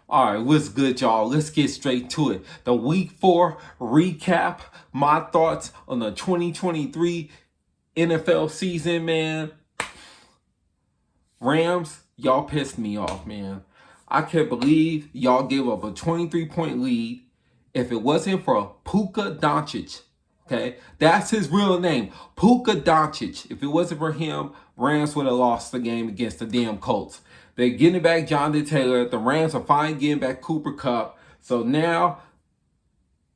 All right, what's good, y'all? Let's get straight to it. The Week 4 recap, my thoughts on the 2023 NFL season, man. Rams, y'all pissed me off, man. I can't believe y'all gave up a 23-point lead. If it wasn't for Puka Doncic, okay, that's his real name, Puka Doncic. If it wasn't for him, Rams would have lost the game against the damn Colts. They're getting back Jonathan Taylor. The Rams are finally getting back Cooper Kupp. So now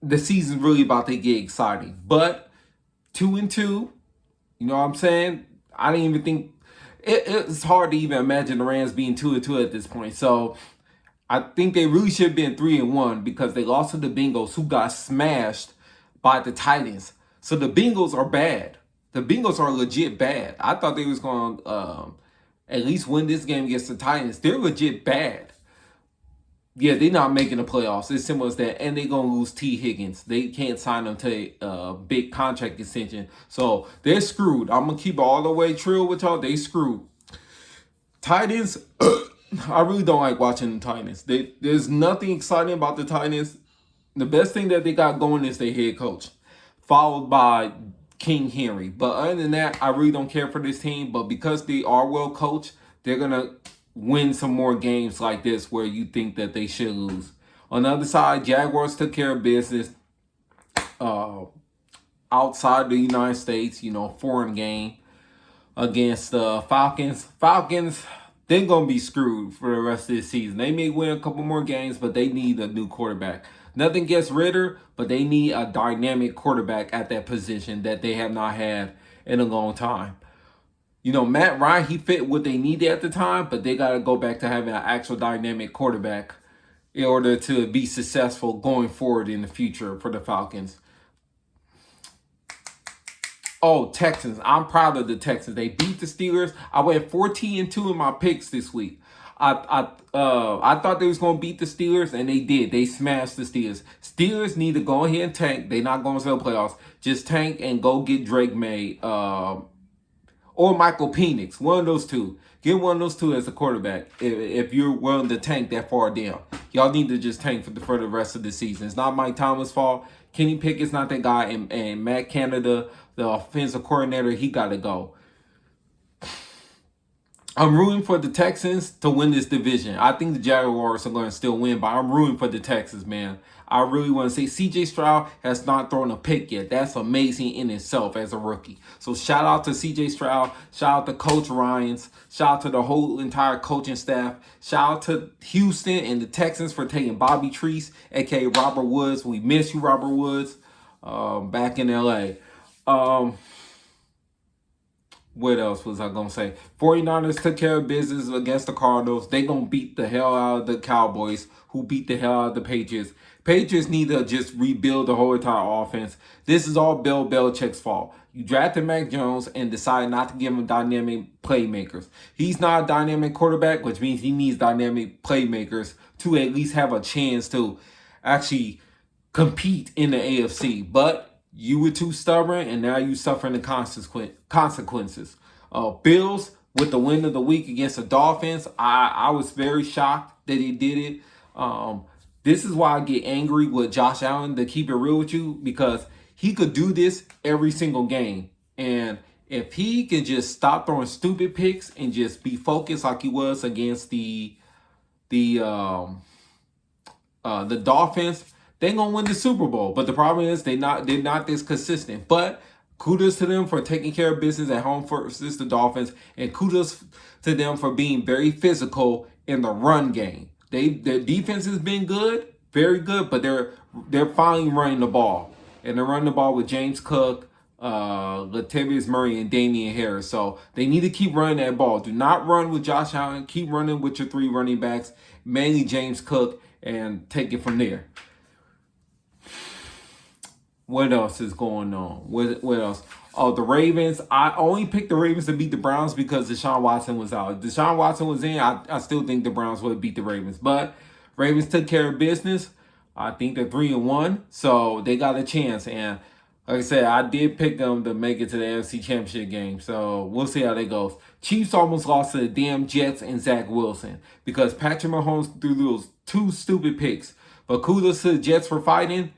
the season's really about to get exciting. But 2-2, you know what I'm saying? I didn't even think it's hard to even imagine the Rams being 2-2 at this point. So I think they really should have been 3-1 because they lost to the Bengals, who got smashed by the Titans. So the Bengals are bad. The Bengals are legit bad. I thought they was going to at least win this game against the Titans. They're legit bad. Yeah, they're not making the playoffs. It's simple as that. And they're going to lose T. Higgins. They can't sign him to a big contract extension. So they're screwed. I'm going to keep it all the way true with y'all. They screwed. Titans, I really don't like watching the Titans. There's nothing exciting about the Titans. The best thing that they got going is their head coach, followed by King Henry. But other than that, I really don't care for this team. But because they are well coached, they're going to win some more games like this where you think that they should lose. On the other side, Jaguars took care of business outside the United States, foreign game against the Falcons. Falcons, they're going to be screwed for the rest of this season. They may win a couple more games, but they need a new quarterback. Nothing against Ritter, but they need a dynamic quarterback at that position that they have not had in a long time. Matt Ryan, he fit what they needed at the time, but they got to go back to having an actual dynamic quarterback in order to be successful going forward in the future for the Falcons. Oh, Texans. I'm proud of the Texans. They beat the Steelers. I went 14-2 in my picks this week. I thought they was going to beat the Steelers, and they did. They smashed the Steelers. Steelers need to go ahead and tank. They're not going to the playoffs. Just tank and go get Drake May or Michael Penix. One of those two. Get one of those two as a quarterback if you're willing to tank that far down. Y'all need to just tank for the rest of the season. It's not Mike Thomas' fault. Kenny Pickett's not that guy. And Matt Canada, the offensive coordinator, he got to go. I'm rooting for the Texans to win this division. I think the Jaguars are going to still win, but I'm rooting for the Texans, man. I really want to say C.J. Stroud has not thrown a pick yet. That's amazing in itself as a rookie. So shout out to C.J. Stroud. Shout out to Coach Ryans. Shout out to the whole entire coaching staff. Shout out to Houston and the Texans for taking Bobby Treese, a.k.a. Robert Woods. We miss you, Robert Woods, back in L.A. What else was I going to say? 49ers took care of business against the Cardinals. They going to beat the hell out of the Cowboys, who beat the hell out of the Patriots. Patriots need to just rebuild the whole entire offense. This is all Bill Belichick's fault. You drafted Mac Jones and decided not to give him dynamic playmakers. He's not a dynamic quarterback, which means he needs dynamic playmakers to at least have a chance to actually compete in the AFC. But you were too stubborn, and now you're suffering the consequences. Bills, with the win of the week against the Dolphins, I was very shocked that he did it. This is why I get angry with Josh Allen, to keep it real with you, because he could do this every single game. And if he can just stop throwing stupid picks and just be focused like he was against the Dolphins, they're gonna win the Super Bowl. But the problem is they're not this consistent. But kudos to them for taking care of business at home versus the Dolphins, and kudos to them for being very physical in the run game. Their defense has been good, very good, but they're finally running the ball, and they're running the ball with James Cook, Latavius Murray, and Damian Harris. So they need to keep running that ball. Do not run with Josh Allen. Keep running with your three running backs, mainly James Cook, and take it from there. What else is going on? What else? Oh, the Ravens. I only picked the Ravens to beat the Browns because Deshaun Watson was out. If Deshaun Watson was in, I still think the Browns would beat the Ravens. But Ravens took care of business. I think they're 3-1, so they got a chance. And Like I said, I did pick them to make it to the NFC Championship game, so we'll see how that goes. Chiefs almost lost to the damn Jets and Zach Wilson because Patrick Mahomes threw those 2 stupid picks. But kudos to the Jets for fighting.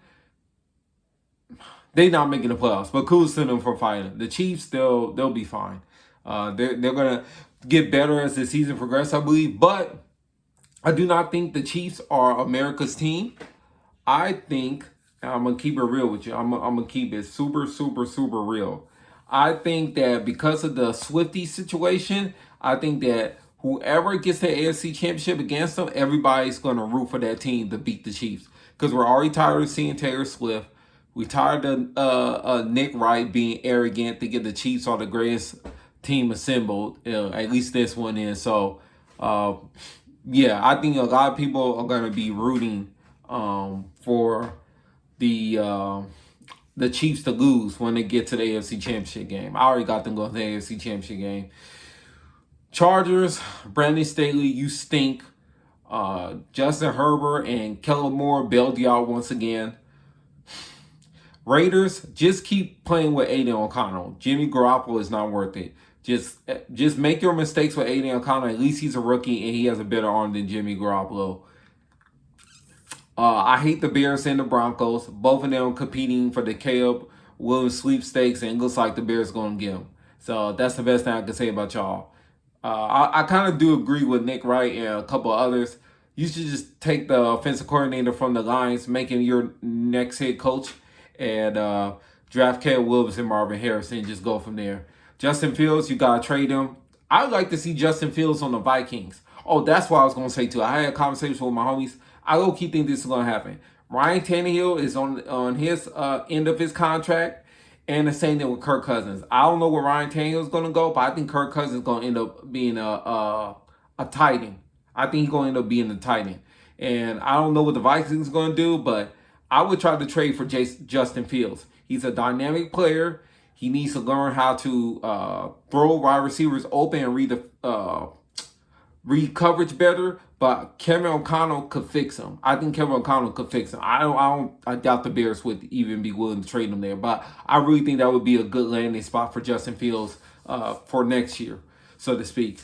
They not making the playoffs, but kudos to them for fighting. The Chiefs, they'll be fine. They're gonna get better as the season progresses, I believe. But I do not think the Chiefs are America's team. I think, and I'm gonna keep it real with you. I'm gonna keep it super, super, super real. I think that because of the Swifty situation, I think that whoever gets the AFC Championship against them, everybody's gonna root for that team to beat the Chiefs. Because we're already tired of seeing Taylor Swift. We tired of Nick Wright being arrogant to get the Chiefs are the greatest team assembled. At least this one is. So, yeah, I think a lot of people are gonna be rooting for the Chiefs to lose when they get to the AFC Championship game. I already got them going to the AFC Championship game. Chargers, Brandon Staley, you stink. Justin Herbert and Kellen Moore bailed you out once again. Raiders, just keep playing with Aiden O'Connell. Jimmy Garoppolo is not worth it. Just make your mistakes with Aiden O'Connell. At least he's a rookie and he has a better arm than Jimmy Garoppolo. I hate the Bears and the Broncos. Both of them competing for the Caleb Williams sweepstakes, and it looks like the Bears are going to get them. So that's the best thing I can say about y'all. I kind of do agree with Nick Wright and a couple others. You should just take the offensive coordinator from the Lions, make him your next head coach, and draft Caleb Williams and Marvin Harrison and just go from there. Justin Fields, you got to trade him. I would like to see Justin Fields on the Vikings. Oh, that's what I was going to say too. I had a conversation with my homies. I low-key think this is going to happen. Ryan Tannehill is on his end of his contract, and the same thing with Kirk Cousins. I don't know where Ryan Tannehill is going to go, but I think Kirk Cousins is going to end up being a tight end. I think he's going to end up being a tight end. And I don't know what the Vikings are going to do, but I would try to trade for Justin Fields. He's a dynamic player. He needs to learn how to throw wide receivers open and read coverage better, but Kevin O'Connell could fix him. I think Kevin O'Connell could fix him. I doubt the Bears would even be willing to trade him there, but I really think that would be a good landing spot for Justin Fields for next year, so to speak.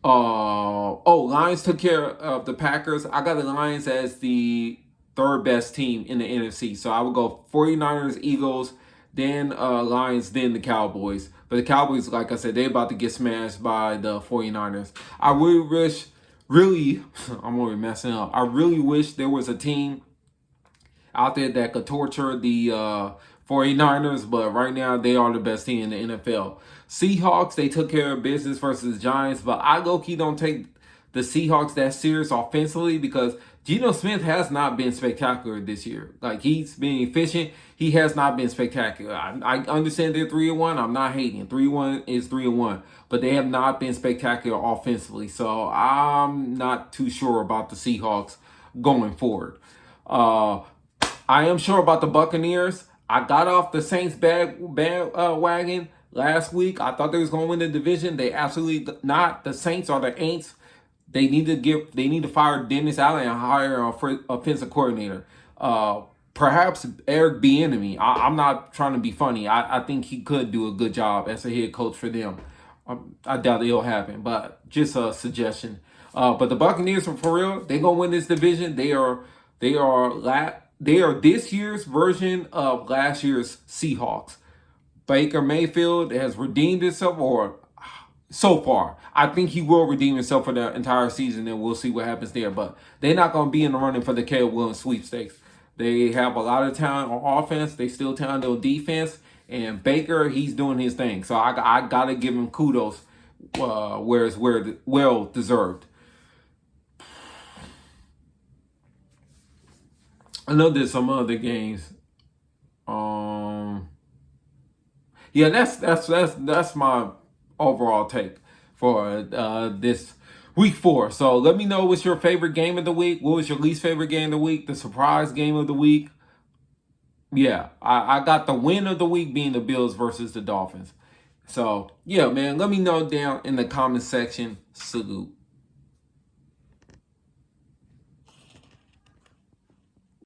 Lions took care of the Packers. I got the Lions as the third best team in the NFC, so I would go 49ers, Eagles, then Lions, then the Cowboys. But the Cowboys, like I said, they're about to get smashed by the 49ers. I really, I'm already messing up. I really wish there was a team out there that could torture the 49ers, but right now they are the best team in the NFL. Seahawks, they took care of business versus Giants, but I low-key don't take the Seahawks that serious offensively because Geno Smith has not been spectacular this year. Like, he's been efficient. He has not been spectacular. I understand they're 3-1. I'm not hating. 3-1 is 3-1. But they have not been spectacular offensively. So I'm not too sure about the Seahawks going forward. I am sure about the Buccaneers. I got off the Saints wagon last week. I thought they was going to win the division. They absolutely not. The Saints are the Aints. They need to fire Dennis Allen and hire an offensive coordinator. Perhaps Eric Bieniemy. I'm not trying to be funny. I think he could do a good job as a head coach for them. I doubt it'll happen, but just a suggestion. But the Buccaneers, for real, they're gonna win this division. They are this year's version of last year's Seahawks. Baker Mayfield has redeemed himself, or so far. I think he will redeem himself for the entire season, and we'll see what happens there. But they're not going to be in the running for the Caleb Williams sweepstakes. They have a lot of talent on offense. They still talented on defense. And Baker, he's doing his thing. So I got to give him kudos where it's well deserved. I know there's some other games. Yeah, that's my overall take for this week 4. So let me know what's your favorite game of the week. What was your least favorite game of the week? The surprise game of the week. Yeah, I got the win of the week being the Bills versus the Dolphins. So yeah, man, let me know down in the comment section. Salute.